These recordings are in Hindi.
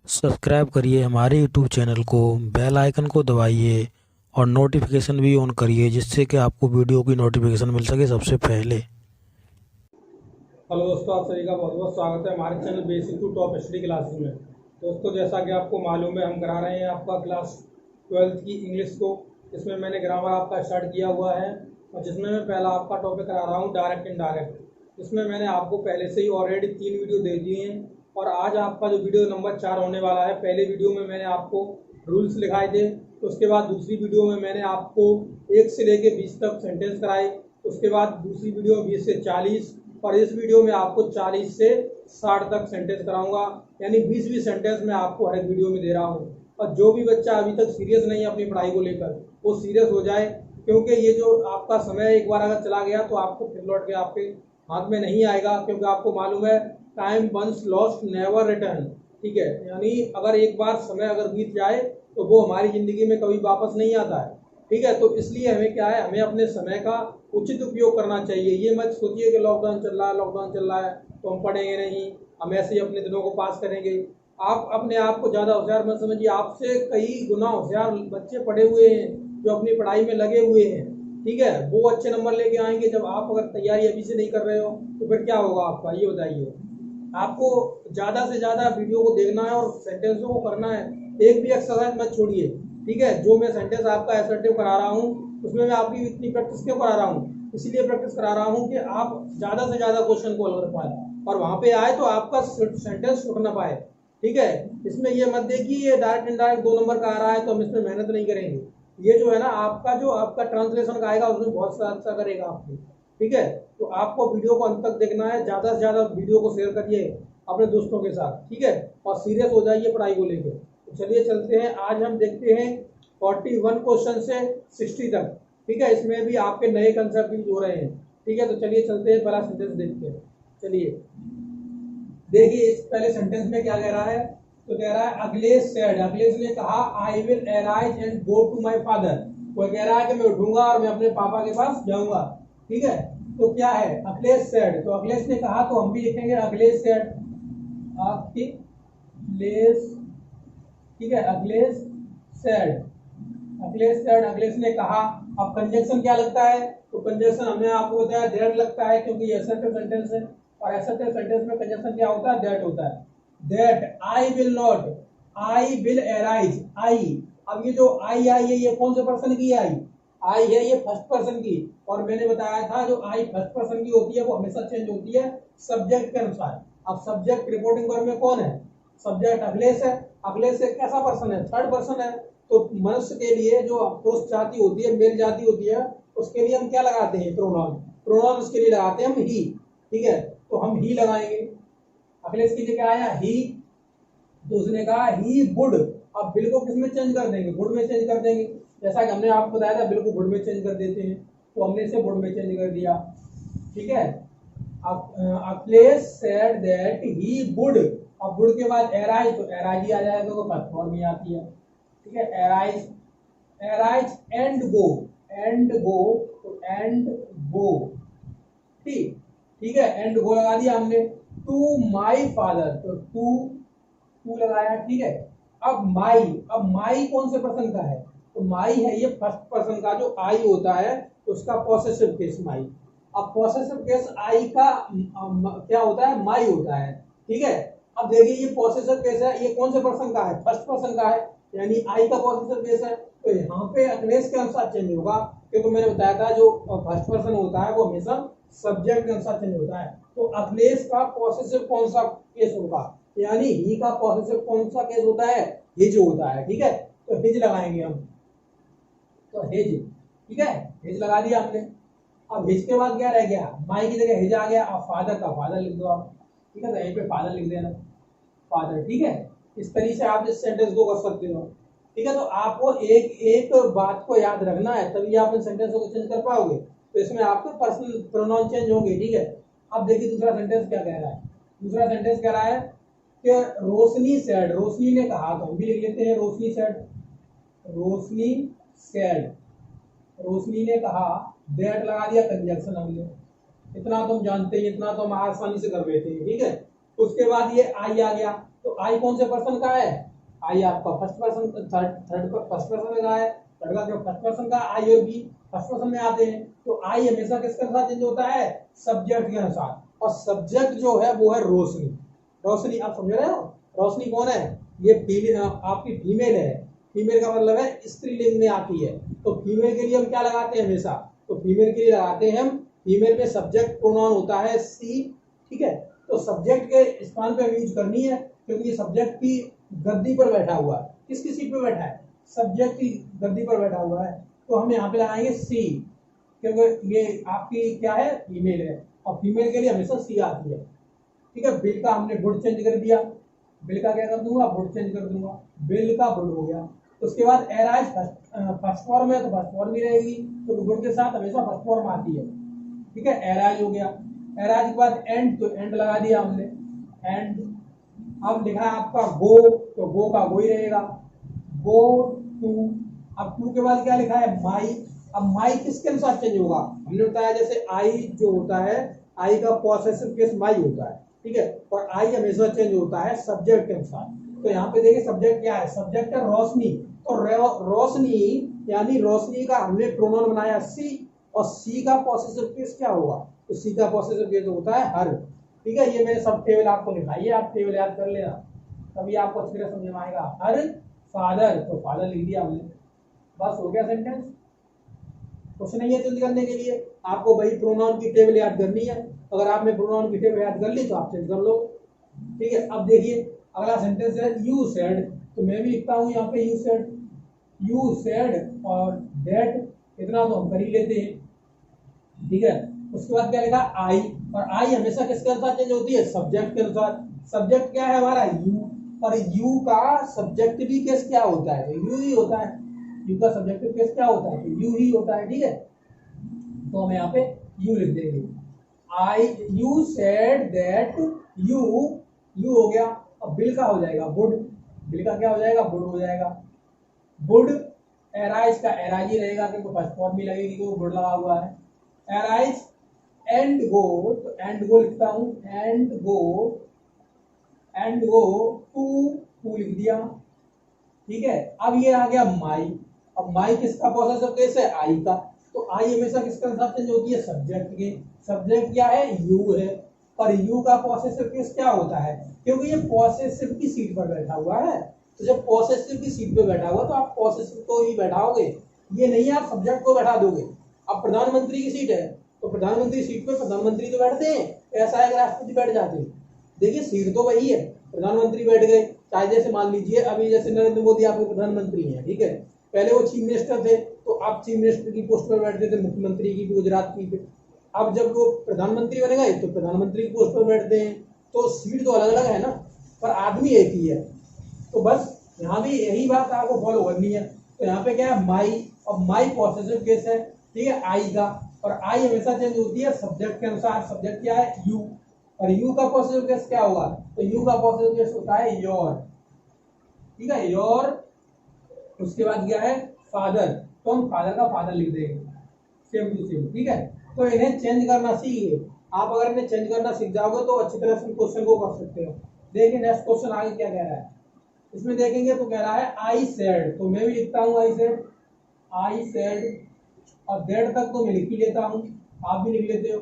सब्सक्राइब करिए हमारे यूट्यूब चैनल को, बेल आइकन को दबाइए और नोटिफिकेशन भी ऑन करिए जिससे कि आपको वीडियो की नोटिफिकेशन मिल सके सबसे पहले। हेलो दोस्तों, आप सभी का बहुत बहुत स्वागत है हमारे channel basic to top study classes में। दोस्तों, जैसा कि आपको मालूम है, हम करा रहे हैं आपका क्लास 12th की इंग्लिश को। इसमें मैंने ग्रामर आपका स्टार्ट किया हुआ है और जिसमें मैं पहला आपका टॉपिक करा रहा हूँ डायरेक्ट इनडायरेक्ट। इसमें मैंने आपको पहले से ही ऑलरेडी 3 वीडियो दे दिए हैं और आज आपका जो वीडियो नंबर 4 होने वाला है। पहले वीडियो में मैंने आपको रूल्स लिखाए थे, उसके बाद दूसरी वीडियो में मैंने आपको 1 से लेकर 20 तक सेंटेंस कराए, उसके बाद दूसरी वीडियो में 20 से 40 और इस वीडियो में आपको 40 से 60 तक सेंटेंस कराऊंगा। यानी 20-20 सेंटेंस मैं आपको हर एक वीडियो में दे रहा हूँ। और जो भी बच्चा अभी तक सीरियस नहीं है अपनी पढ़ाई को लेकर, वो सीरियस हो जाए, क्योंकि ये जो आपका समय एक बार अगर चला गया तो आपको फिर लौट के आपके हाथ में नहीं आएगा। क्योंकि आपको मालूम है, time once lost never return. ठीक है, यानी अगर एक बार समय अगर बीत जाए तो वो हमारी जिंदगी में कभी वापस नहीं आता है। ठीक है, तो इसलिए हमें क्या है, हमें अपने समय का उचित उपयोग करना चाहिए। ये मत सोचिए कि लॉकडाउन चल रहा है तो हम पढ़ेंगे नहीं, हम ऐसे ही अपने दिनों को पास करेंगे। आप अपने आप को ज़्यादा होशियार मत समझिए, आपसे कई गुना होशियार बच्चे पढ़े हुए हैं जो अपनी पढ़ाई में लगे हुए हैं। ठीक है, वो अच्छे नंबर लेके आएंगे। जब आप अगर तैयारी अभी से नहीं कर रहे हो तो फिर क्या होगा आपका, ये बताइए। आपको ज़्यादा से ज़्यादा वीडियो को देखना है और सेंटेंसों को करना है, एक भी एक्सरसाइज मत छोड़िए। ठीक है, जो मैं सेंटेंस आपका असर्टिव करा रहा हूँ उसमें मैं आपकी इतनी प्रैक्टिस क्यों करा रहा हूँ, इसीलिए प्रैक्टिस करा रहा हूँ कि आप ज़्यादा से ज़्यादा क्वेश्चन को हल कर पाए और वहाँ पे आए तो आपका सेंटेंस छूट ना पाए। ठीक है, इसमें ये मत देखिए ये डायरेक्ट इनडायरेक्ट 2 नंबर का आ रहा है तो हम इसमें मेहनत नहीं करेंगे। ये जो है ना आपका, जो आपका ट्रांसलेशन का आएगा उसमें बहुत सा अच्छा करेगा आपको। ठीक है, तो आपको वीडियो को अंत तक देखना है, ज़्यादा से ज़्यादा वीडियो को शेयर करिए अपने दोस्तों के साथ। ठीक है, और सीरियस हो जाइए पढ़ाई को लेकर। तो चलिए चलते हैं, आज हम देखते हैं 41 क्वेश्चन से 60 तक। ठीक है, इसमें भी आपके नए कंसेप्ट यूज हो रहे हैं। ठीक है, तो चलिए चलते हैं, पहला सेंटेंस देखते हैं। चलिए देखिए, इस पहले सेंटेंस में क्या कह रहा है। तो कह रहा है अखिलेश सेड, अखिलेश ने कहा, I will arise and go to my father. वो कह रहा है कि मैं उठूंगा और मैं अपने पापा के पास जाऊंगा। ठीक है, तो क्या है अखिलेश सेड, तो अखिलेश ने कहा, तो हम भी लिखेंगे अखिलेश सेड। अखिलेश, ठीक है, अखिलेश सेड, अखिलेश सेड, अखिलेश ने कहा। अब कंजंक्शन क्या लगता है, तो कंजंक्शन हमने आपको बताया दैट लगता है, क्योंकि ये असर्टिव सेंटेंस है और असर्टिव सेंटेंस में कंजंक्शन क्या होता है, दैट होता है। That I will not, I will arise, I. अब ये जो आई है ये कौन से पर्सन की आई है, ये फर्स्ट पर्सन की। और मैंने बताया था जो आई फर्स्ट पर्सन की होती है वो हमेशा चेंज होती है सब्जेक्ट के अनुसार। अब सब्जेक्ट रिपोर्टिंग वर्ब में कौन है, सब्जेक्ट अखिलेश है। अखिलेश एक कैसा पर्सन है, थर्ड पर्सन है। तो मनुष्य के लिए जो पुरुष जाति होती है, मेल जाति होती है, उसके लिए हम क्या लगाते हैं, प्रोनाउन। प्रोनाउन उसके लिए लगाते हैं हम ही। ठीक है, तो हम ही लगाएंगे। अखिलेश के लिए क्या आया, ही। तो उसने कहा ही वुड। अब बिल को किस में चेंज कर देंगे, वुड में चेंज कर देंगे। जैसा कि हमने आपको बताया था बिल को वुड में चेंज कर देते हैं, तो हमने इसे वुड में चेंज कर दिया। ठीक है, Akhilesh said that he would. अब वुड के बाद एराइज, तो एराइज ही आ जाएगा, तो फर्स्ट फॉर्म ही आती है। ठीक है, arise, arise and go, and गो, तो एंड गो। ठीक, ठीक है, एंड गो लगा दिया हमने। टू माई फादर, तो टू लगाया। ठीक है, अब माई कौन से पर्सन का है, तो माई है ये फर्स्ट पर्सन का, जो आई होता है उसका पॉसेसिव केस माई। अब पॉसेसिव केस आई का क्या होता है, माई होता है। ठीक है, अब देखिए ये पॉसेसिव केस है, ये कौन से पर्सन का है, फर्स्ट पर्सन का है, यानी आई का पॉसेसिव केस है। तो यहाँ पे अखिलेश के अनुसार चेंज होगा, क्योंकि मैंने बताया था जो फर्स्ट पर्सन होता है वो हमेशा सब्जेक्ट के अनुसार चेंज होता है। तो अखिलेश का पॉसेसिव कौन सा केस होगा, यानी ही का पॉसेसिव कौन सा केस होता है, हिज होता है। ठीक है, तो हिज लगाएंगे हम, तो हिज। ठीक है, हिज लगा दिया हमने। अब हिज के बाद क्या रह गया, माई की जगह हिज आ गया। अब फादर का फादर लिख दो आप। ठीक है, तो यहीं पे फादर लिख देना, फादर। ठीक है, इस तरीके से आप इस सेंटेंस को कर सकते हो। ठीक है, तो आपको एक एक बात को याद रखना है, तभी आप इन सेंटेंसों को चेंज कर पाओगे। तो इसमें आपके पर्सनल प्रोनाउन चेंज होंगे। ठीक है, अब देखिए दूसरा सेंटेंस क्या कह रहा है। दूसरा सेंटेंस कह रहा है कि रोशनी सेड, रोशनी ने कहा, तो हम भी लिख लेते हैं रोशनी सेड, रोशनी सेड, रोशनी ने कहा। दैट लगा दिया, कंजंक्शन हमने। इतना तुम जानते हैं, इतना तो हम आसानी से कर लेते हैं। ठीक है, उसके बाद ये आई आ गया, तो आई कौन से पर्सन का है, आई आपका फर्स्ट पर्सन, थर्ड का फर्स्ट पर्सन का है, थर्ड का जो फर्स्ट पर्सन का, आई और बी फर्स्ट पर्सन में आते हैं। तो आई हमेशा किसके अनुसार चेंज होता है, सब्जेक्ट के अनुसार, और सब्जेक्ट जो है वो है रोशनी। रोशनी आप समझ रहे हो, रोशनी कौन है, ये फीमेल, आपकी फीमेल है, फीमेल का मतलब है स्त्रीलिंग में आती है। तो फीमेल के लिए हम क्या लगाते हैं हमेशा, तो फीमेल के लिए लगाते हैं हम, फीमेल में सब्जेक्ट प्रोनाउन होता है सी, ठीक है। तो सब्जेक्ट के स्थान पे यूज करनी है, क्योंकि ये सब्जेक्ट की गद्दी पर बैठा हुआ है। किसकी सीट पे बैठा है, सब्जेक्ट की गद्दी पर बैठा हुआ है। तो हम यहाँ पे लगाएंगे सी, क्योंकि ये आपकी क्या है, फीमेल है, और फीमेल के लिए हमेशा सी आती है, ठीक है। बिल का हमने वुड चेंज कर दिया, बिल का क्या कर दूंगा, वुड चेंज कर दूंगा, बिल का वुड हो गया। उसके बाद एराइज फर्स्ट फॉर्म है तो फर्स्ट फॉर्म ही रहेगी, तो वुड के साथ हमेशा फर्स्ट फॉर्म आती है, ठीक है। एराइज हो गया, एराइज के बाद एंड, तो एंड लगा दिया हमने, एंड। अब लिखा है आपका गो, तो गो का गो ही रहेगा, गो टू। अब टू के बाद क्या लिखा है, माई। अब माई किसके अनुसार चेंज होगा, हमने बताया जैसे आई जो होता है, आई का पॉसेसिव केस माई होता है, ठीक है, और आई हमेशा चेंज होता है सब्जेक्ट के अनुसार। तो यहाँ पे देखिए सब्जेक्ट क्या है, सब्जेक्ट है रोशनी, तो रोशनी यानी रोशनी का हमने प्रोनाउन बनाया सी, और सी का पॉसेसिव केस क्या होगा, तो सी का पॉसेसिव केस होता है हर, ठीक है। ये मैंने सब टेबल आपको लिखाई है, आप टेबल याद कर लेना, तभी आपको अच्छी तरह समझ में आएगा। हर फादर, तो फादर लिख दिया हमने, बस हो गया सेंटेंस, कुछ नहीं है चेंज करने के लिए, आपको वही प्रोनाउन की टेबल याद करनी है। अगर आपने प्रोनाउन की टेबल याद कर ली तो आप चेंज कर लो, ठीक है। अब देखिए अगला सेंटेंस है यू सेड, तो मैं भी लिखता हूँ यहाँ पे यू सेड, यू सेड और दैट, इतना तो हम कर ही लेते हैं, ठीक है। उसके बाद क्या लिखा, आई, और आई हमेशा किसके अनुसार चेंज होती है, सब्जेक्ट के अनुसार। सब्जेक्ट क्या है हमारा, यू, और यू का सब्जेक्ट भी केस क्या होता है, यू ही होता है, यू का सब्जेक्टिव केस क्या होता है, यू ही होता है, ठीक है। तो हम यहाँ पे यू लिख देंगे, I, you said that you, you हो गया। अब बिल का हो जाएगा वुड, बिल का क्या हो जाएगा, वुड हो जाएगा, वुड। एराइज का एराइज ही रहेगा, क्योंकि फर्स्ट फॉर्म भी लगेगी, क्योंकि वुड लगा हुआ है। एराइज एंड गो, तो एंड गो लिखता हूं, and go, and go to, to लिख दिया, ठीक है। अब ये आ गया माई, अब माई किसका पॉसेसिव केस है, आई का, तो आई हमेशा किसके अनुसार चेंज होती है, सब्जेक्ट के। सब्जेक्ट क्या है, यू है, और यू का पॉसेसिव केस क्या होता है, क्योंकि ये पॉसेसिव की सीट पर बैठा हुआ है, तो जब पॉसेसिव की सीट पर बैठा हुआ तो आप पॉसेसिव को ही बैठाओगे, ये नहीं आप सब्जेक्ट को बैठा दोगे। अब प्रधानमंत्री की सीट है, तो प्रधानमंत्री सीट पर प्रधानमंत्री तो बैठते हैं, ऐसा है कि राष्ट्रपति बैठ जाते हैं, देखिए सीट तो वही है, प्रधानमंत्री बैठ गए। चाहे जैसे मान लीजिए अभी जैसे नरेंद्र मोदी आपके प्रधानमंत्री हैं, ठीक है, पहले वो चीफ मिनिस्टर थे, तो आप चीफ मिनिस्टर की पोस्ट पर बैठते थे, मुख्यमंत्री की गुजरात की पे। अब जब वो प्रधानमंत्री बन गए तो प्रधानमंत्री की पोस्ट पर बैठते हैं, तो सीट तो अलग अलग है ना, पर आदमी एक ही है। तो बस यहाँ भी यही बात आपको फॉलो करनी है। तो यहाँ पे क्या है, माई, और माई पॉसेसिव केस है, ठीक है, आई का, और आई हमेशा चेंज होती है सब्जेक्ट के अनुसार। सब्जेक्ट क्या है, यू, और यू का पॉसेसिव केस क्या होगा, तो यू का पॉसेसिव केस होता है योर, ठीक है, योर। उसके बाद क्या है, फादर, तो हम फादर का फादर लिख देंगे, सेम टू सेम, ठीक है। तो इन्हें चेंज करना सीखिए, आप अगर इन्हें चेंज करना सीख जाओगे तो अच्छी तरह से क्वेश्चन को कर सकते हो। देखिए नेक्स्ट क्वेश्चन आगे क्या कह रहा है, इसमें देखेंगे तो कह रहा है आई सेड, तो मैं भी लिखता हूँ आई सेड, आई सेड, और दैट तक तो मैं लिख ही लेता हूँ, आप भी लिख लेते हो,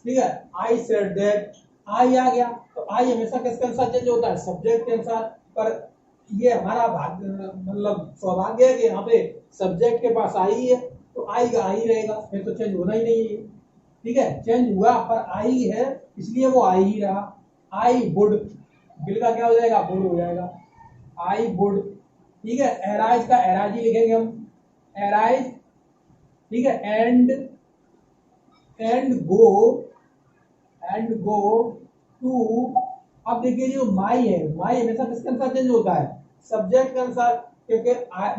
ठीक है। आई सेड दैट, आई आ गया, तो आई हमेशा किसके अनुसार चेंज होता है, सब्जेक्ट के अनुसार। पर ये हमारा भाग्य, मतलब सौभाग्य है कि यहाँ पे सब्जेक्ट के पास आई है, तो आई का आई रहेगा, फिर तो चेंज होना ही नहीं है, ठीक है। चेंज हुआ पर आई है, इसलिए वो आई ही रहा। आई वुड, बिल का क्या हो जाएगा, वुड हो जाएगा, आई वुड, ठीक है। एराइज का एराइज ही लिखेंगे हम, एराइज, ठीक है। And go, and go to. अब देखिए जो माई है, माई हमेशा किसके अनुसार चेंज होता है, सब्जेक्ट के अनुसार, क्योंकि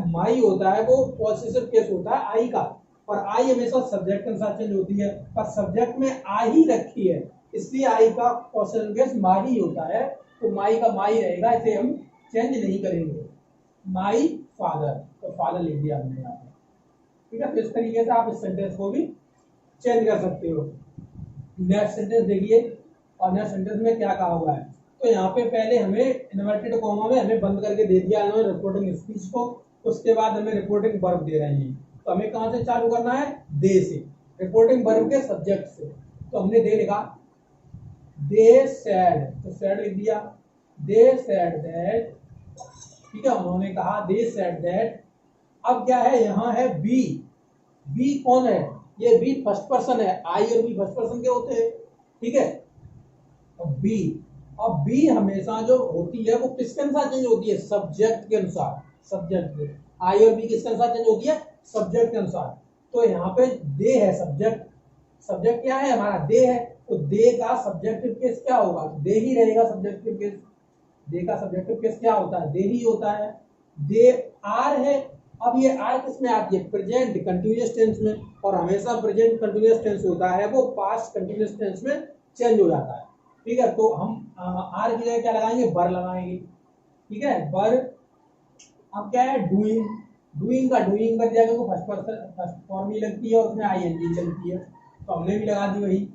माई होता है वो पॉसेसिव केस होता है आई का, और आई हमेशा सब्जेक्ट के अनुसार चेंज होती है, पर सब्जेक्ट में आई ही रखी है, इसलिए आई का पॉसेसिव केस माई ही होता है, तो माई का माई रहेगा, इसे हम चेंज नहीं करेंगे। माई फादर, तो फादर लिख दिया हमने यहाँ पे, ठीक है। तो इस तरीके से आप इस सेंटेंस को भी चेंज कर सकते हो। नेक्स्ट सेंटेंस देखिए, और नेक्स्ट सेंटेंस में क्या कहा हुआ है, तो यहाँ पे पहले हमें इन्वर्टेड कॉमा में हमें बंद करके दे दिया इन्होंने रिपोर्टिंग स्पीच को, उसके बाद हमें रिपोर्टिंग वर्ब दे रहे हैं। तो हमें कहाँ से चालू करना है? दे से, रिपोर्टिंग वर्ब के सब्जेक्ट से। तो हमने दे लिखा, दे सैड, तो सैड लिख दिया, दे सैड दैट, ठीक है, उन्होंने कहा दे सैड दैट। अब क्या है, यहाँ है बी, बी कौन है? ये बी फर्स्ट पर्सन है, आई और बी फर्स्ट पर्सन के होते हैं, ठीक है। अब बी, अब बी हमेशा जो होती है वो किसके अनुसार चेंज होती है? सब्जेक्ट के अनुसार, सब्जेक्ट के। आई और बी किसके अनुसार चेंज होती है? सब्जेक्ट के अनुसार। तो यहाँ पे दे है सब्जेक्ट, सब्जेक्ट क्या है हमारा? दे है, तो दे का सब्जेक्टिव केस क्या होगा? दे ही रहेगा सब्जेक्टिव केस। दे का सब्जेक्टिव केस क्या होता है? दे ही होता है। दे आर है, अब ये आर किस में आती है? प्रेजेंट कंटिन्यूअस टेंस में, और हमेशा प्रेजेंट कंटिन्यूअस टेंस होता है वो पास्ट कंटिन्यूअस टेंस में चेंज हो जाता है, ठीक है। तो हम आर की जगह क्या लगाएंगे? बर लगाएंगे, ठीक है, बर। अब क्या है? डूइंग, डूइंग का डूइंग कर दिया क्योंकि फर्स्ट पर्सन फर्स्ट फॉर्म ही लगती है और उसमें आईएनजी लगती है, तो हमने भी लगा दी वही,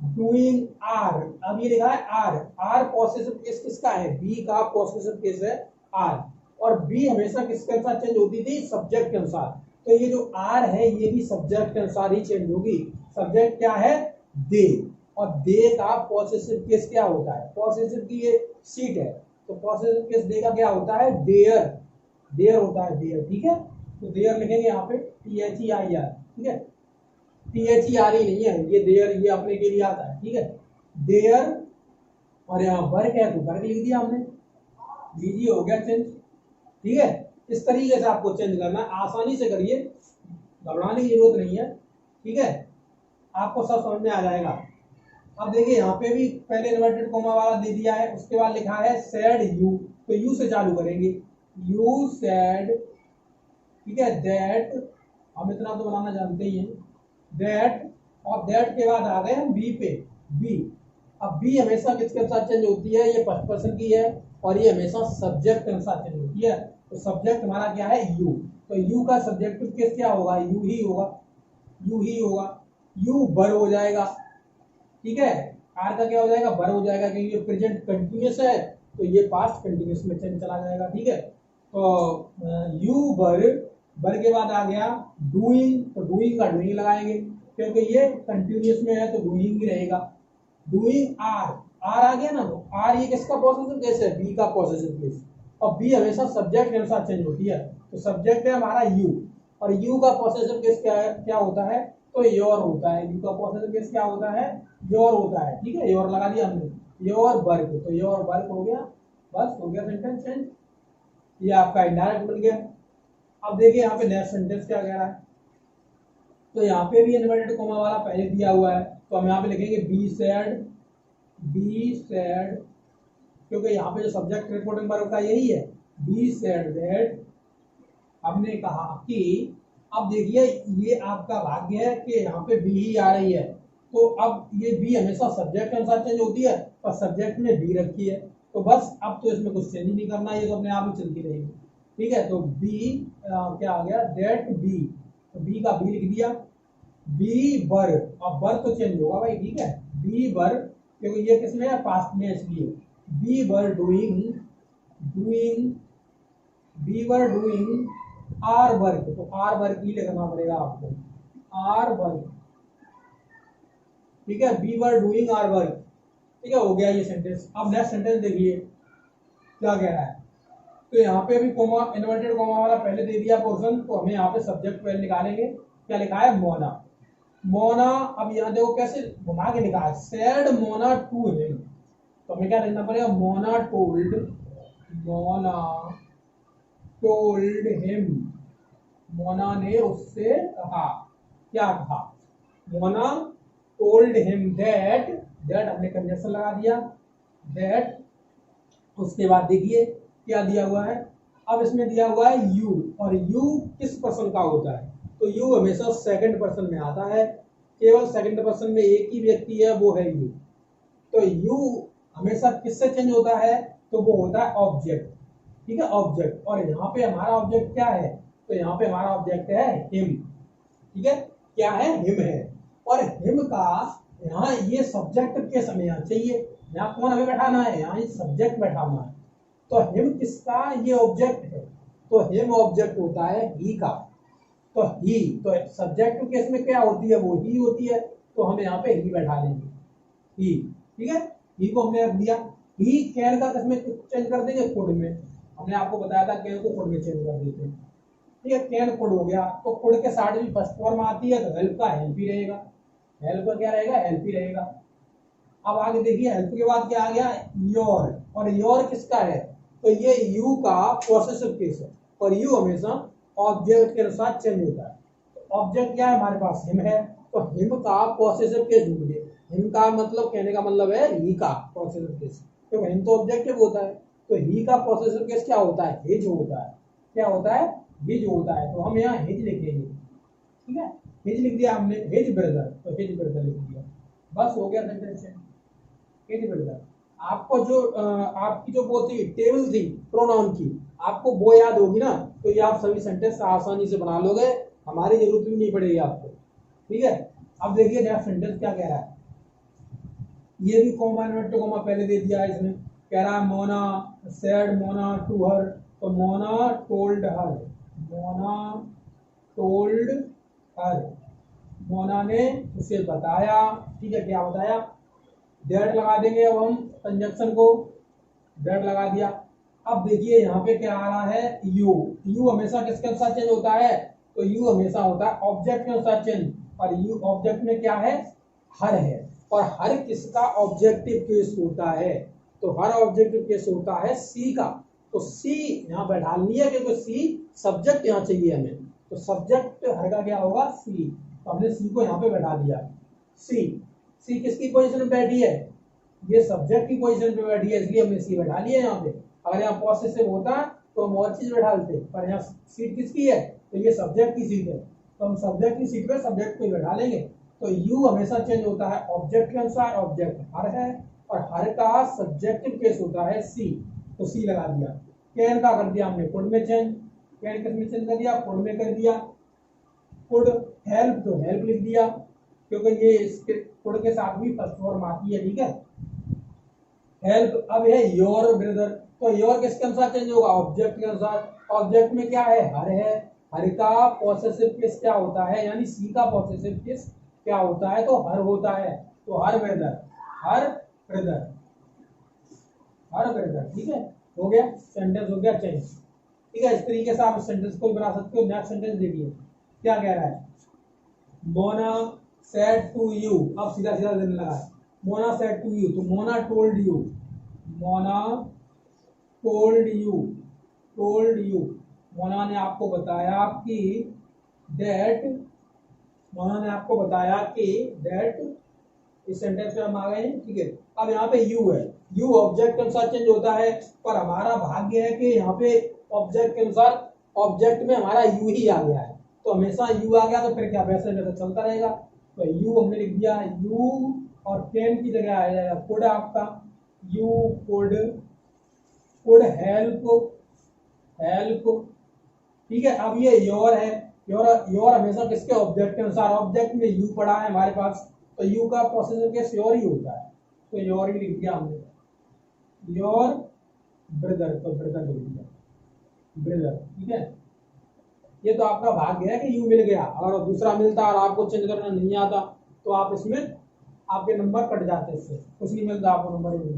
डूइंग आर। अब ये लिखा है आर, आर पॉसेसिव केस किसका है? बी का पॉसेसिव केस है आर, और बी हमेशा किसके अनुसार चेंज होती थी? सब्जेक्ट के अनुसार। तो ये जो आर है ये भी सब्जेक्ट के अनुसार ही चेंज होगी। सब्जेक्ट क्या है? दे, और दे का पॉसेसिव केस क्या होता है? पॉसेसिव की ये सीट है, तो पॉसेसिव केस दे का क्या होता है? देयर, देयर होता है, देयर, ठीक है। तो देयर लिखेंगे यहाँ पे THEIR, ठीक है, THERE नहीं है ये, देयर ये अपने के लिए आता है, ठीक है, देयर। और यहाँ वर्क है तो वर्क लिख दिया हमने, लीजिए हो गया चेंज, ठीक है। इस तरीके से आपको चेंज करना है, आसानी से करिए, घबराने की जरूरत नहीं है, ठीक है, आपको सब समझ में आ जाएगा। अब देखिए यहाँ पे भी पहले इन्वर्टेड कोमा वाला दे दिया है, उसके बाद लिखा है सैड यू, तो यू से चालू करेंगे, यू सैड, ठीक है, दैट, हम इतना तो बनाना जानते ही हैं, दैट, और दैट के बाद आ गए हम बी पे, बी। अब बी हमेशा किसके अनुसार चेंज होती है? ये फर्स्ट पर्सन की है, और ये हमेशा सब्जेक्ट के अनुसार चेंज होती है। तो सब्जेक्ट हमारा क्या है? यू, तो यू का सब्जेक्टिव केस क्या होगा? यू ही होगा, यू ही होगा, यू बर हो जाएगा, ठीक है, आर का क्या हो जाएगा? बर हो जाएगा, क्योंकि ये प्रेजेंट कंटिन्यूअस है तो ये पास्ट कंटिन्यूअस में चेंज चला जाएगा, ठीक है। तो यू बर, बर के बाद आ गया डूइंग, तो डूइंग का डूइंग लगाएंगे क्योंकि ये कंटिन्यूअस में है तो डूइंग ही रहेगा, डूइंग आर, आर आ गया ना, तो आर ये किसका पॉसेसिव केस है? बी का पॉसेसिव केस, और बी हमेशा सब्जेक्ट के अनुसार चेंज होती है, तो सब्जेक्ट है हमारा यू, और यू का पॉसेसिव केस क्या है? क्या होता है? तो योर होता है, यू का पॉसेसिव केस क्या होता है? योर होता है, ठीक है, योर लगा दिया हमने, योर वर्क, तो योर वर्क हो गया, बस हो गया सेंटेंस चेंज, ये आपका इनडायरेक्ट बन गया। अब देखिए यहाँ पे नेक्स्ट सेंटेंस क्या कह रहा है, तो यहाँ पे भी इन्वर्टेड कोमा वाला पहले दिया हुआ है, तो हम यहाँ पे लिखेंगे बी सैड, बी सैड, क्योंकि यहाँ पे जो सब्जेक्ट रिपोर्टिंग वर्ब का यही है, बी सैड दैट। हमने कहा कि अब देखिए ये आपका भाग्य है कि यहाँ पे बी ही आ रही है, तो अब ये बी हमेशा सब्जेक्ट के अनुसार चेंज होती है, और सब्जेक्ट में बी रखी है, तो बस अब तो इसमें कुछ चेंज नहीं करना, ये तो अपने आप ही चलती रहेगी, ठीक है। तो बी क्या आ गया? दैट बी, तो बी का बी लिख दिया, बी बर, अब बर तो चेंज होगा भाई, ठीक है, बी बर, क्योंकि ये किसमें है? पास्ट में, इसलिए we were doing, doing, we were doing our work, तो आर वर्क ही लिखना पड़ेगा आपको, आर वर्क, ठीक है, we were doing our work, ठीक है, हो गया ये सेंटेंस। अब नेक्स्ट सेंटेंस देखिए क्या कह रहा है, तो यहाँ पे भी कोमा, इन्वर्टेड कोमा वाला पहले दे दिया पोर्शन, तो हमें यहाँ पे सब्जेक्ट पहले निकालेंगे, क्या लिखा है? मोना, मोना। अब यहाँ देखो कैसे घुमा के लिखा है, सैड मोना टू हिम, तो हमें क्या लिखना पड़ेगा? Mona told, Mona told him, Mona ने उससे कहा, क्या कहा? Mona told him that, that हमने कंजक्शन लगा दिया, दैट। उसके बाद देखिए क्या दिया हुआ है, अब इसमें दिया हुआ है यू, और यू किस पर्सन का होता है? तो यू हमेशा सेकंड पर्सन में आता है, केवल सेकंड पर्सन में एक ही व्यक्ति है, वो है यू। तो यू हमेशा किससे चेंज होता है? तो वो होता है ऑब्जेक्ट, ठीक है, ऑब्जेक्ट। और यहाँ पे हमारा ऑब्जेक्ट क्या है? तो यहाँ पे हमारा ऑब्जेक्ट है हिम, ठीक है, क्या है? हिम है, और हिम का यहाँ ये सब्जेक्ट के समय चाहिए, यहाँ कौन हमें बैठाना है, यहाँ सब्जेक्ट बैठाना है। तो हिम किसका, ये ऑब्जेक्ट है, तो हिम ऑब्जेक्ट होता है ही का। तो ही, तो सब्जेक्ट केस में क्या होती है, वो ही होती है, तो हम यहाँ पे ही बैठा देंगे, ही। ठीक है, ही को हमने रख दिया। ही कैन का किसमें चेंज कर देंगे, कुड में। हमने आपको बताया था कैन को कुड में चेंज कर देते हैं। ठीक है, कैन कुड हो गया, तो कुड के साथ भी फर्स्ट फॉर्म आती है, तो हेल्प का हेल्प ही रहेगा, हेल्प का क्या रहेगा, हेल्प ही रहेगा। अब आगे देखिए, हेल्प के बाद क्या आ गया, योर। और योर किसका है, तो ये यू का पॉसेसिव केस है, और यू हमेशा ऑब्जेक्ट के अनुसार चेंज होता है। ऑब्जेक्ट क्या है हमारे पास, हिम है, तो हिम का पॉसेसिव केस ढूंढिए। हिम का मतलब, कहने का मतलब है ही का पॉसेसिव केस, क्योंकि हिम तो ऑब्जेक्टिव होता है, तो ही का पॉसेसिव केस क्या होता है, हिज होता है। क्या होता है, हिज होता है, तो हम यहाँ हिज लिखेंगे। ठीक है, हिज लिख दिया हमने, हिज ब्रदर, तो हिज ब्रदर लिख दिया, बस हो गया सेंटेंस। His brother. आपको जो आपकी जो वो थी टेबल थी प्रोनाउन की, आपको वो याद होगी ना, तो ये आप सभी सेंटेंस आसानी से बना लोगे, हमारी जरूरत भी नहीं पड़ेगी आपको। ठीक है, अब देखिए नेक्स्ट सेंटेंस क्या कह रहा है, ये भी कॉमा इन्वर्टेड कॉमा पहले दे दिया है इसमें। कह रहा है Mona said Mona to her, तो Mona told her, Mona told her, Mona ने उसे बताया। ठीक है, क्या बताया, दैट लगा देंगे अब हम कंजक्शन को, दैट लगा दिया। अब देखिए यहाँ पे क्या आ रहा है, यू। यू हमेशा किसके अनुसार चेंज होता है, तो यू हमेशा होता है ऑब्जेक्ट के अनुसार चेंज, और यू ऑब्जेक्ट में क्या है, हर है, और हर किसका ऑब्जेक्टिव केस होता है, तो हर ऑब्जेक्टिव केस होता है सी का। तो सी यहाँ बैठा लिया, क्योंकि सी सब्जेक्ट यहाँ चाहिए हमें, तो सब्जेक्ट हर का क्या होगा, सी, तो हमने सी को यहाँ पे बैठा दिया। सी, सी किसकी पोजीशन में बैठी है, ये सब्जेक्ट की पोजीशन पे बैठी है, इसलिए हमने सी बैठा लिया यहाँ पे। अगर यहाँ पॉसेसिव होता तो हम और चीज बैठा लेते, पर यहाँ सीट किसकी है, तो ये सब्जेक्ट की सीट है, तो हम सब्जेक्ट की सीट पे सब्जेक्ट को बैठा लेंगे। तो यू हमेशा चेंज होता है ऑब्जेक्ट के अनुसार, ऑब्जेक्ट हर है, और हर का सब्जेक्टिव केस होता है सी, तो सी लगा दिया। कैन का कर दिया हमने कुड में चेंज, कैन किस में चेंज कर दिया, कुड में कर दिया। कुड हेल्प, तो हेल्प लिख दिया, क्योंकि ये इसके कुड के साथ भी फर्स्ट फॉर्म आती है। ठीक है, हेल्प। अब है योर ब्रदर, तो योर किसके अनुसार चेंज होगा, ऑब्जेक्ट के अनुसार। ऑब्जेक्ट में क्या है, हर है, हर का पॉसेसिव केस क्या होता है, यानी सी का पॉसेसिव केस क्या होता है, तो हर होता है, तो her brother, her brother, her brother. ठीक है, हो गया सेंटेंस, हो गया चेंज। ठीक है, इस तरीके से आप सेंटेंस को बना सकते हो। नेक्स्ट सेंटेंस देखिए क्या कह रहा है, मोना सेड टू यू, अब सीधा सीधा देने लगा है, मोना सेड टू यू, तो Mona told you, Mona told you, told you, Mona ने आपको बताया कि दैट, मोना ने आपको बताया कि दैट, इस सेंटेंस में हम आ गए हैं। ठीक है, अब यहाँ पे यू है, यू ऑब्जेक्ट के अनुसार चेंज होता है, पर हमारा भाग्य है कि यहाँ पे ऑब्जेक्ट के अनुसार, ऑब्जेक्ट में हमारा यू ही आ गया है, तो हमेशा यू आ गया तो फिर क्या वैसे वैसे चलता रहेगा। तो यू हमने लिख दिया, यू, और कैन की जगह आ जाएगा कुड आपका, you could, could help, help. ठीक है, अब ये योर है, योर, योर हमेशा किसके, ऑब्जेक्ट के अनुसार, ऑब्जेक्ट में यू पड़ा है हमारे पास, तो यू का पॉसेसिव केस योर ही होता है, तो योर ही लिख दिया हमने, योर ब्रदर, तो ब्रदर लिख दिया, ब्रदर। ठीक है, ये तो आपका भाग्य है कि यू मिल गया, अगर दूसरा मिलता और आपको चेंज करना नहीं आता तो आप इसमें आपके नंबर कट जाते, इससे कुछ नहीं मिलता आपको नंबर ही।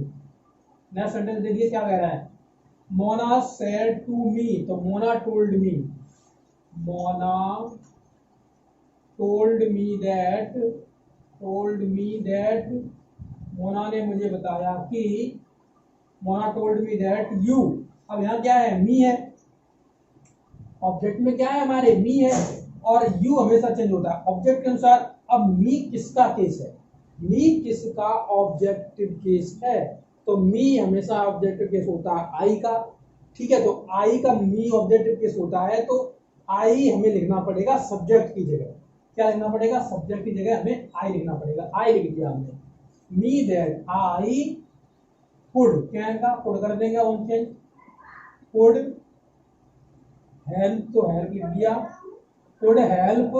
नेक्स्ट सेंटेंस देखिए क्या कह रहा है, मोना सेड टू मी, तो Mona told me, Mona told me that, told me that, Mona ने मुझे बताया कि, Mona told me that you, अब यहाँ क्या है, मी है, ऑब्जेक्ट में क्या है हमारे, मी है, और यू हमेशा चेंज होता है ऑब्जेक्ट के अनुसार। अब मी किसका केस है, मी किसका ऑब्जेक्टिव केस है, तो मी हमेशा ऑब्जेक्टिव केस होता है आई का। ठीक है, तो आई का मी ऑब्जेक्टिव केस होता है, तो आई हमें लिखना पड़ेगा सब्जेक्ट की जगह, क्या लिखना पड़ेगा, सब्जेक्ट की जगह हमें आई लिखना पड़ेगा, आई लिख दिया हमने, me that I could, can का कुड कर देंगे ऑन चेंज, कुड हेल्प, तो हेल्प लिख दिया, कुड हेल्प।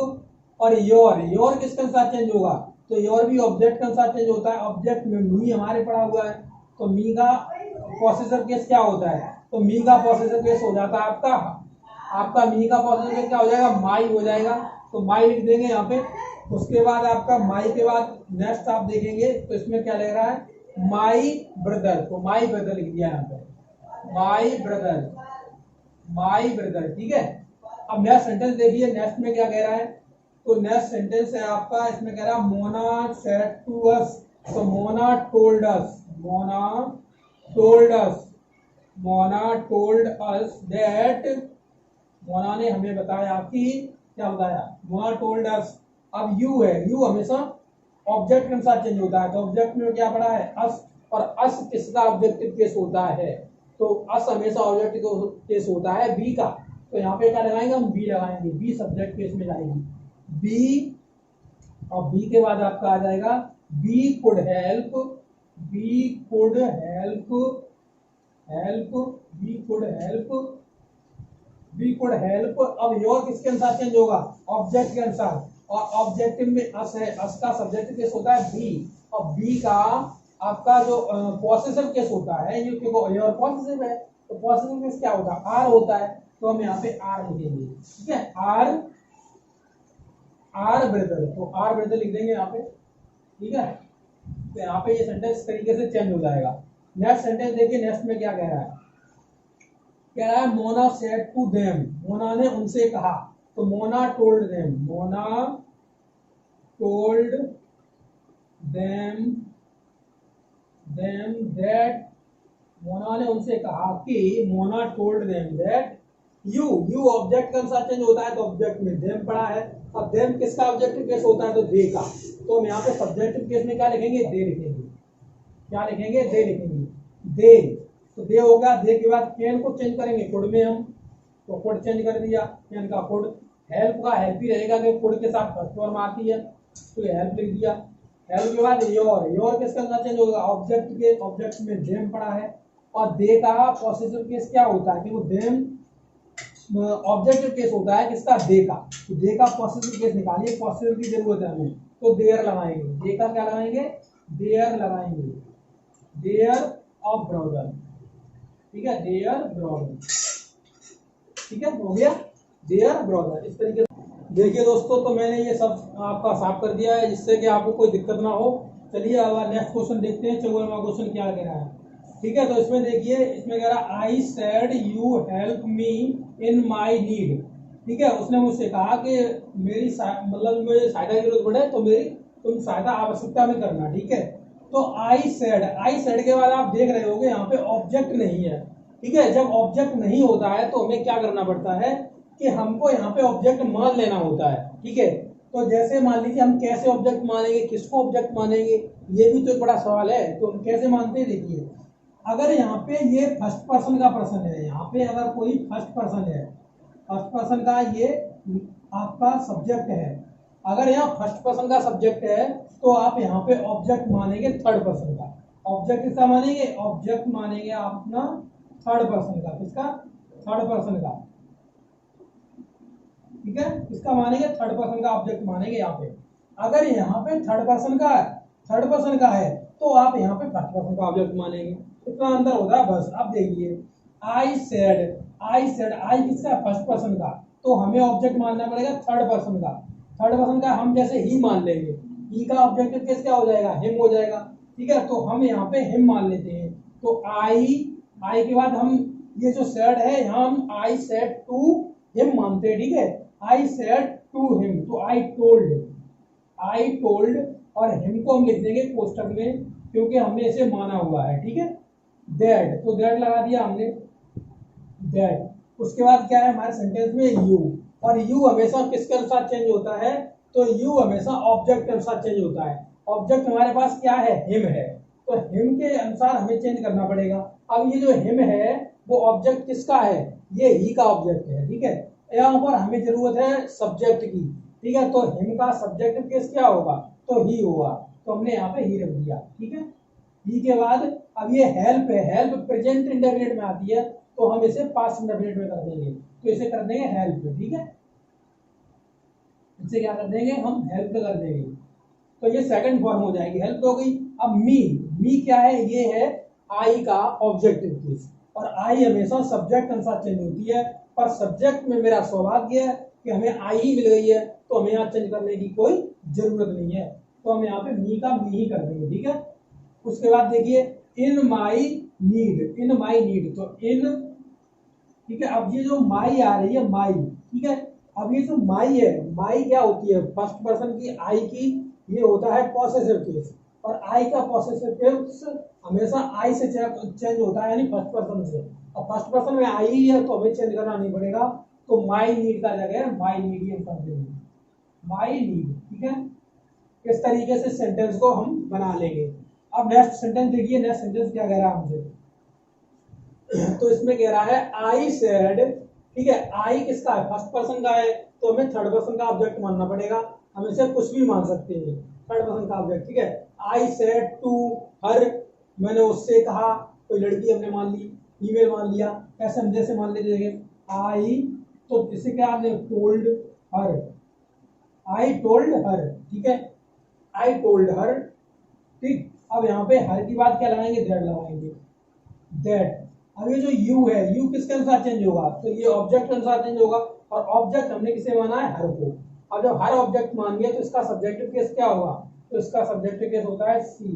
और योर, योर किसके अनुसार चेंज होगा, तो योर भी ऑब्जेक्ट के अनुसार चेंज होता है, ऑब्जेक्ट में मी हमारे पड़ा हुआ है, तो मी का पॉसेसर केस क्या होता है, तो मी का पॉसेसर केस हो जाता है आपका मी का पॉसेसर केस क्या हो जाएगा, माई हो जाएगा। तो माई लिख देंगे यहाँ पे। उसके बाद आपका माई के बाद नेक्स्ट आप देखेंगे तो इसमें क्या लग रहा है, माई ब्रदर। तो माई ब्रदर लिख दिया यहाँ पे, माई ब्रदर, ठीक है। अब नेक्स्ट सेंटेंस देखिए, नेक्स्ट में क्या कह रहा है, तो नेक्स्ट सेंटेंस है आपका, इसमें कह रहा है मोना सेड टू अस। तो Mona told us that, Mona ने हमें बताया कि, क्या बताया, मोना टोल्ड अस। अब यू है, यू हमेशा ऑब्जेक्ट के अनुसार चेंज होता है। तो ऑब्जेक्ट में क्या पड़ा है, अस, और अस किसका ऑब्जेक्टिव केस होता है, तो अस हमेशा ऑब्जेक्टिव केस होता है बी का। तो यहाँ पे क्या लगाएंगे हम, बी लगाएंगे, बी सब्जेक्ट केस में जाएगी बी। और बी के बाद आपका आ जाएगा बी कुड हेल्प, अब योर किसके अनुसार चेंज होगा, ऑब्जेक्ट के अनुसार। और ऑब्जेक्टिव में अस है, अस का सब्जेक्टिव केस होता है बी, और बी का आपका जो पॉसेसिव केस होता है, ये क्योंकि योर पॉसेसिव है, तो पॉसेसिव केस क्या होता है, आर होता है। तो हम यहाँ पे आर लिखेंगे, ठीक है, आर ब्रदर। तो आर ब्रदर लिख देंगे यहाँ पे, ठीक है। तो यहाँ पे ये सेंटेंस तरीके से चेंज हो जाएगा। नेक्स्ट सेंटेंस देखिए, नेक्स्ट में क्या कह रहा है, कह रहा है Mona said to them, Mona ने उनसे कहा। तो Mona told them that, Mona ने उनसे कहा कि, Mona told them that you object का अनुसार चेंज होता है, तो ऑब्जेक्ट में देम पड़ा है। अब देम किसका ऑब्जेक्टिव केस होता है, तो दे का। तो हम यहाँ पे सब्जेक्टिव केस में क्या लिखेंगे, दे लिखेंगे, दे। तो दे हो गया, दे के बाद कैन को चेंज करेंगे कुड में हम, तो कुड चेंज कर दिया, कैन का कुड। हेल्प का हेल्प ही रहेगा, कि कुड के साथ फर्स्ट फॉर्म आती है, तो हेल्प लिख दिया। हेल्प के बाद योर किसका अनुसार चेंज होगा, ऑब्जेक्ट में देम पड़ा है। और दे का पॉसेसिव केस क्या होता है, कि वो देम ऑब्जेक्टिव केस होता है किसका, दे का। तो दे का पॉसेसिव केस निकालिए, पॉसेसिव की जरूरत है हमें, तो देयर लगाएंगे। दे का क्या लगाएंगे, देयर लगाएंगे, देयर ऑफ ब्राउजर, ठीक है, देयर ब्राउजर, ठीक है, हो गया देयर ब्राउजर। इस तरीके से देखिए दोस्तों, तो मैंने ये सब आपका साफ कर दिया है, जिससे कि आपको कोई दिक्कत ना हो। चलिए अब नेक्स्ट क्वेश्चन देखते हैं, 54वां क्वेश्चन क्या कह रहा है, ठीक है। तो इसमें देखिए, इसमें कह रहा है I said you help me in my need, ठीक है। उसने मुझसे कहा कि मेरी मतलब मुझे सहायता की जरूरत पड़े, तो मेरी तुम सहायता आवश्यकता में करना, ठीक है। तो आई सेड के बाद आप देख रहे होगे यहाँ पे ऑब्जेक्ट नहीं है, ठीक है। जब ऑब्जेक्ट नहीं होता है तो हमें क्या करना पड़ता है, कि हमको यहाँ पे ऑब्जेक्ट मान लेना होता है, ठीक है। तो जैसे मान लीजिए, हम कैसे ऑब्जेक्ट मानेंगे, किसको ऑब्जेक्ट मानेंगे, ये भी तो एक बड़ा सवाल है। तो हम कैसे मानते हैं, देखिए, अगर यहाँ पे ये फर्स्ट पर्सन का पर्सन है, यहाँ पे अगर कोई फर्स्ट पर्सन का ये आपका सब्जेक्ट है, अगर यहाँ फर्स्ट पर्सन का सब्जेक्ट है, तो आप यहाँ पे ऑब्जेक्ट मानेंगे थर्ड पर्सन का। ऑब्जेक्ट किसका मानेंगे, ऑब्जेक्ट मानेंगे आप अपना थर्ड पर्सन का, किसका, थर्ड पर्सन का, ठीक है। किसका मानेंगे, थर्ड पर्सन का ऑब्जेक्ट मानेंगे यहाँ पे। अगर यहाँ पे थर्ड पर्सन का है, तो आप यहाँ पे फर्स्ट पर्सन का ऑब्जेक्ट मानेंगे। इतना अंतर होता है बस। अब देखिए, आई सेड आई किसका, फर्स्ट पर्सन का, तो हमें ऑब्जेक्ट मानना पड़ेगा थर्ड पर्सन का हम जैसे ही मान लेंगे, ही का ऑब्जेक्टिव केस क्या हो जाएगा, हिम हो जाएगा, ठीक है। तो हम यहाँ पे हिम मान लेते हैं। तो आई के बाद हम ये जो सेड है, यहाँ हम आई सेड टू हिम मानते हैं, ठीक है। आई सेड टू हिम, तो आई टोल्ड, और हिम को हम लिख देंगे कोष्टक में, क्योंकि हमने इसे माना हुआ है, ठीक है। दैट, तो दैट लगा दिया हमने, दैट। उसके बाद क्या है हमारे सेंटेंस में, यू। और यू हमेशा किसके अनुसार चेंज होता है, तो यू हमेशा ऑब्जेक्ट के अनुसार चेंज होता है। ऑब्जेक्ट हमारे पास क्या है, हिम है, तो हिम के अनुसार हमें चेंज करना पड़ेगा। अब ये जो हिम है, वो ऑब्जेक्ट किसका है, ये ही का ऑब्जेक्ट है, ठीक है। यहाँ पर हमें जरूरत है सब्जेक्ट की, ठीक है। तो हिम का सब्जेक्टिव केस क्या होगा, तो ही होगा, तो हमने यहाँ पे ही रख दिया, ठीक है। ही के बाद अब ये हेल्प है, हेल्प प्रेजेंट इंडेफिनिट में आती है, तो हम इसे पास्ट इंडेफिनिट में कर देंगे, तो इसे कर देंगे हेल्प, ठीक है। इसे क्या कर देंगे, हम हेल्प कर देंगे, तो ये सेकंड फॉर्म हो जाएगी, हेल्प हो गई। अब मी क्या है, ये है आई का ऑब्जेक्टिव केस, और आई हमेशा सब्जेक्ट अनुसार चेंज होती है, पर सब्जेक्ट में मेरा सौभाग्य है कि हमें आई ही मिल गई है, तो हमें यहाँ चेंज करने की कोई जरूरत नहीं है, तो हम यहाँ पे मी का मी ही कर देंगे, ठीक है। उसके बाद देखिए इन माई नीड, तो इन, ठीक है। अब ये जो माई आ रही है माई, ठीक है, अब ये जो माई है, माई क्या होती है, फर्स्ट पर्सन की आई की, ये होता है पॉसेसिव केस, और आई का पॉसेसिव केस हमेशा आई से चेंज होता है, यानी फर्स्ट पर्सन से, और फर्स्ट पर्सन में आई ही है तो हमें चेंज करना नहीं पड़ेगा, तो माई नीड का जगह माई नीड ही हम कर देंगे, माई नीड, ठीक है। इस तरीके से सेंटेंस को हम बना लेंगे। अब नेक्स्ट सेंटेंस देखिए, नेक्स्ट सेंटेंस क्या कह रहा है हमसे, तो इसमें कह रहा है आई सेड, ठीक है, आई किसका है, फर्स्ट पर्सन का है, तो हमें थर्ड पर्सन का ऑब्जेक्ट मानना पड़ेगा, हम इसे कुछ भी मान सकते हैं, थर्ड पर्सन का ऑब्जेक्ट, ठीक है। आई सेड टू हर, मैंने उससे कहा, कोई लड़की हमने मान ली, ईमेल मान लिया, ऐसे हम जैसे मान लेते आई, तो इसे क्या आपने told her, I told her, ठीक है, आई टोल्ड हर, ठीक। अब यहाँ पे हर की बात क्या लगाएंगे, दैट लगाएंगे, दैट। अब ये जो यू है, यू किसके अनुसार चेंज होगा, तो ये ऑब्जेक्ट के अनुसार चेंज होगा, और ऑब्जेक्ट हमने किसे माना है, हर को। अब जब हर ऑब्जेक्ट मान लिया तो इसका सब्जेक्टिव केस क्या होगा, तो इसका सब्जेक्टिव केस होता है सी,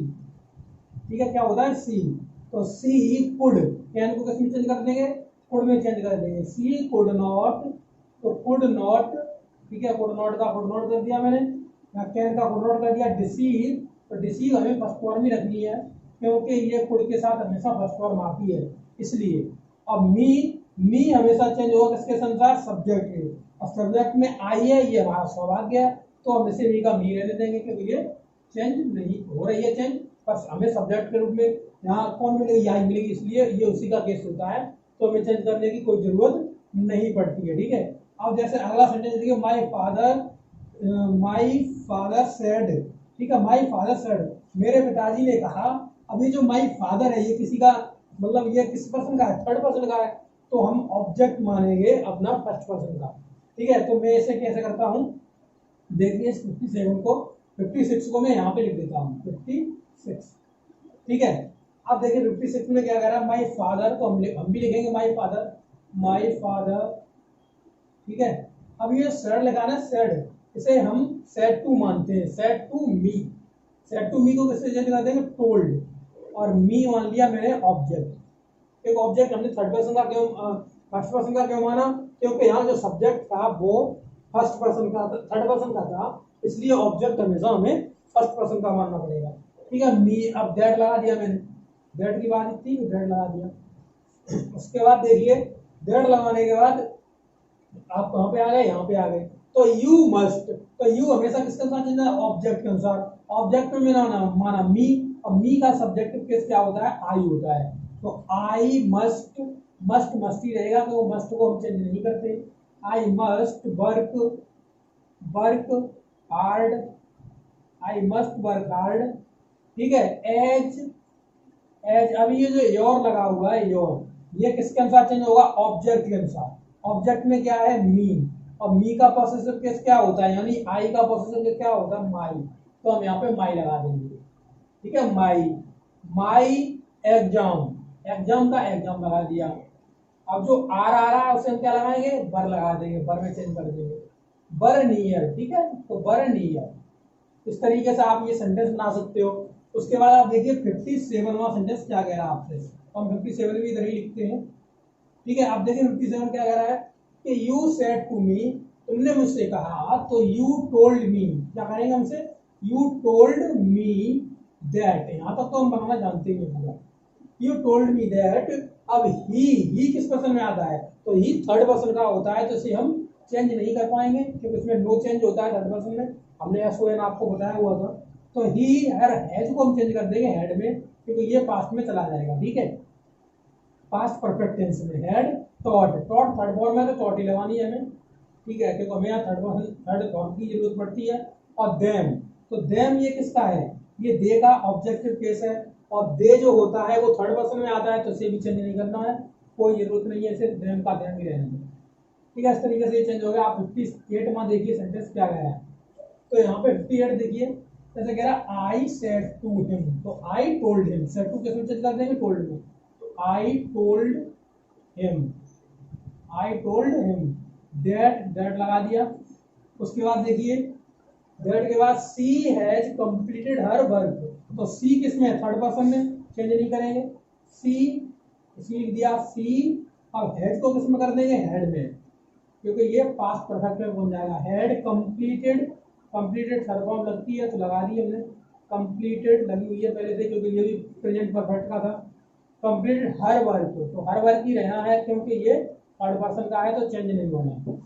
ठीक है, क्या होता है सी, तो सी कुड, कैन को किसमें चेंज कर देंगे, कुड में चेंज कर देंगे, सी कुड नॉट, तो कुड नॉट, ठीक है, कुड नॉट का कुड नॉट कर दिया मैंने, कैन का कुड नॉट कर दिया, डिसीव, तो डिसीव हमें फर्स्ट फॉर्म ही रखनी है, क्योंकि ये कुड के साथ हमेशा फर्स्ट फॉर्म आती है, इसलिए। अब मी हमेशा चेंज होगा किसके अनुसार, सब्जेक्ट के, और सब्जेक्ट में आई है, ये हमारा सौभाग्य है, तो हम इसे मी का मी रहने देंगे, क्योंकि ये चेंज नहीं हो रही है चेंज, बस हमें सब्जेक्ट के रूप में यहाँ कौन मिलेगी, आई मिलेगी, इसलिए ये उसी का केस होता है, तो हमें चेंज करने की कोई जरूरत नहीं पड़ती है, ठीक है। अब जैसे अगला सेंटेंस देखिए, माई फादर सेड, ठीक है, माई फादर सेड, मेरे पिताजी ने कहा। अभी जो माई फादर है ये किसी का, मतलब ये किस पर्सन का है, थर्ड पर्सन का है, तो हम ऑब्जेक्ट मानेंगे अपना फर्स्ट पर्सन का, ठीक है। तो मैं इसे कैसे करता हूँ, देखिए 57 को, 56 को मैं यहाँ पे लिख देता हूँ, 56, ठीक है। अब देखिए 56 में क्या कह रहा है, माई फादर, तो हम भी लिखेंगे माई फादर, ठीक है। अब ये सेड लगाना, सेड, इसे हम सेड टू मानते हैं, सेड टू मी को किससे चेंज कर देंगे, टोल्ड, और मी मान लिया मैंने ऑब्जेक्ट, एक ऑब्जेक्ट हमने थर्ड पर्सन का क्यों, फर्स्ट पर्सन का क्यों माना, क्योंकि यहाँ जो सब्जेक्ट था वो फर्स्ट पर्सन का, थर्ड पर्सन का था, इसलिए ऑब्जेक्ट हमेशा हमें फर्स्ट पर्सन का मानना पड़ेगा, ठीक है। मी, अब दैट लगा दिया मैंने, दैट की बात थी, दैट लगा दिया। उसके बाद देखिए दैट लगाने के बाद आप कहाँ पे आ गए, यहाँ पे आ गए, तो यू मस्ट, तो यू हमेशा किसके अनुसार चेंज है, ऑब्जेक्ट के अनुसार, ऑब्जेक्ट में मैंने माना मी, और मी का सब्जेक्टिव केस क्या होता है, आई होता है, तो आई मस्ट ही रहेगा, तो मस्ट को हम चेंज नहीं करते, I must work hard, I must work hard, ठीक है। एज, अब ये जो योर लगा हुआ है, योर, ये किसके अनुसार चेंज होगा, ऑब्जेक्ट के अनुसार, ऑब्जेक्ट में क्या है, मी, और मी का पॉसेसिव केस क्या होता है, यानी आई का पॉसेसिव केस क्या होता है, माई, तो हम यहाँ पे माई लगा देंगे, ठीक है। माई एग्जाम का एग्जाम लगा दिया। अब जो आर आ रहा है उसे हम क्या लगाएंगे, बर लगा देंगे, बर में चेंज कर देंगे, बर नियर, ठीक है, तो बर नियर। इस तरीके से आप ये सेंटेंस बना सकते हो। उसके बाद आप देखिए 57वां सेंटेंस क्या कह रहा है आपसे, हम 57 भी इधर ही लिखते हैं, ठीक है। आप देखिए 57 क्या कह रहा है कि यू सेड टू मी, तुमने मुझसे कहा, तो यू टोल्ड मी, क्या करेंगे हमसे, यू टोल्ड मी दैट, यहां तक तो हम बनाना जानते ही पूरा, यू टोल्ड मी दैट। अब ही किस पर्सन में आता है, तो ही थर्ड पर्सन का होता है, तो इसे हम चेंज नहीं कर पाएंगे, क्योंकि इसमें नो चेंज होता है थर्ड पर्सन में, हमने एसओएन आपको बताया हुआ था, तो ही हर हैज को हम चेंज कर देंगे हेड में, क्योंकि ये पास्ट में चला जाएगा, ठीक है, पास्ट परफेक्ट टेंस में, हेड थॉट थर्ड फॉर्म में, तो थॉट ही लगानी है हमें, ठीक है, क्योंकि हमें यहाँ थर्ड फॉर्म की जरूरत पड़ती है। और देम, तो देम ये किसका है, ये दे का ऑब्जेक्टिव केस है, और दे जो होता है वो थर्ड पर्सन में आता है, तो इसे भी चेंज नहीं करना है, कोई जरूरत नहीं है, सिर्फ देम का देम ही रहने दो, ठीक है। इस तरीके से ये चेंज हो गया। आप 58 में देखिए सेंटेंस क्या गया है, तो यहाँ पे 58 देखिए, जैसे कह रहा आई सेड टू हिम, तो I told him, said to किस में चेंज कर देंगे, टोल्ड में, तो I told him, I told him that लगा दिया। उसके बाद देखिए दैट के बाद she has completed her work, तो सी किस में है, थर्ड पर्सन में, चेंज नहीं करेंगे, सी लिख दिया सी। अब हेड को किस में कर देंगे, हेड में, क्योंकि ये पास्ट परफेक्ट में बन जाएगा। Head completed, completed third form लगती है तो लगा दी हमने, कंप्लीटेड लगी हुई है पहले से क्योंकि ये भी प्रेजेंट परफेक्ट का था। कंप्लीटेड हर वर्क, तो हर वर्क ही रहना है क्योंकि ये थर्ड पर्सन का है तो चेंज नहीं होना,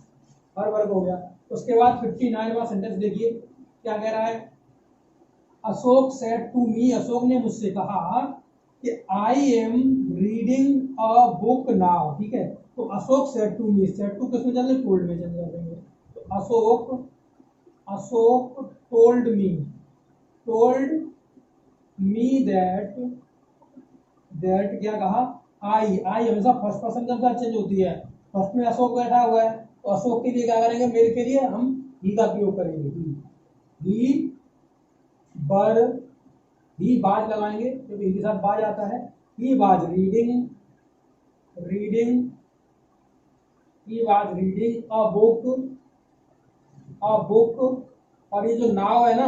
हर वर्क हो गया। उसके बाद 59वां सेंटेंस देखिए क्या कह रहा है, Ashok said to me, Ashok ने मुझसे कहा कि I am reading a book now, ठीक है, तो Ashok said to me, said to किसमें चल रहे, टोल्ड में चल जाएंगे, तो अशोक टोल्ड मी दैट क्या कहा, आई हमेशा फर्स्ट पर्सन के साथ चेंज होती है, फर्स्ट में अशोक बैठा हुआ है तो अशोक के लिए क्या करेंगे, मेरे के लिए हम ही का प्रयोग करेंगे, ही बाज लगाएंगे क्योंकि ही के साथ बाज आता है, ही बाज रीडिंग अ बुक, और ये जो नाव है ना,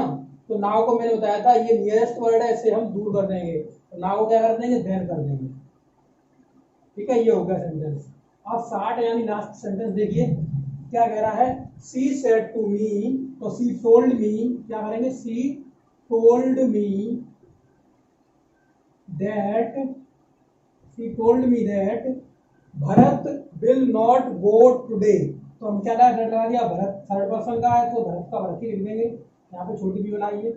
तो नाव को मैंने बताया था ये नियरेस्ट वर्ड है, इसे हम दूर कर देंगे, तो नाव को क्या कर देंगे, देर कर देंगे, ठीक है, ये हो गया सेंटेंस। अब 60 यानी लास्ट सेंटेंस देखिए क्या कह रहा है, सी सेड टू मी, तो सी टोल्ड मी, क्या करेंगे, सी told me that Bharat will not go today, तो हम क्या लगा दिया, भरत थर्ड पर्सन का है तो भरत का भरत ही लिख देंगे, यहाँ पे छोटी भी बनाइए,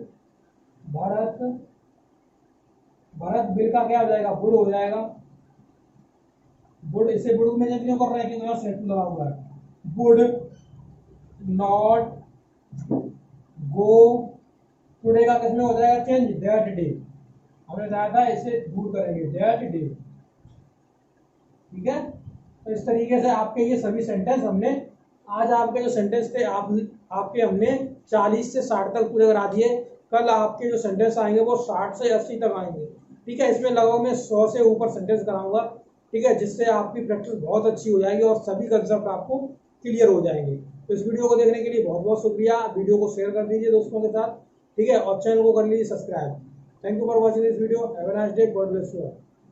भरत बिल का क्या हो जाएगा, बुड हो जाएगा, बुड, इसे बुड में चेंज क्यों कर रहे हैं क्योंकि यहाँ सेट लगा हुआ है, बुड नॉट गो टुडे का किसमें हो जाएगा चेंज, दैट डे, हमने बताया था इसे दूर करेंगे, दैट डे, ठीक है। तो इस तरीके से आपके ये सभी सेंटेंस हमने आज आपके जो सेंटेंस थे आपके हमने 40 से 60 तक पूरे करा दिए। कल आपके जो सेंटेंस आएंगे वो 60 से 80 तक आएंगे, ठीक है। इसमें लगभग मैं 100 से ऊपर सेंटेंस कराऊंगा, ठीक है, जिससे आपकी प्रैक्टिस बहुत अच्छी हो जाएगी और सभी कंसेप्ट आपको क्लियर हो जाएंगे। तो इस वीडियो को देखने के लिए बहुत बहुत शुक्रिया, वीडियो को शेयर कर दीजिए दोस्तों के साथ, ठीक है, और चैनल को कर लीजिए subscribe. Thank you for watching this video, have a nice day, God bless you.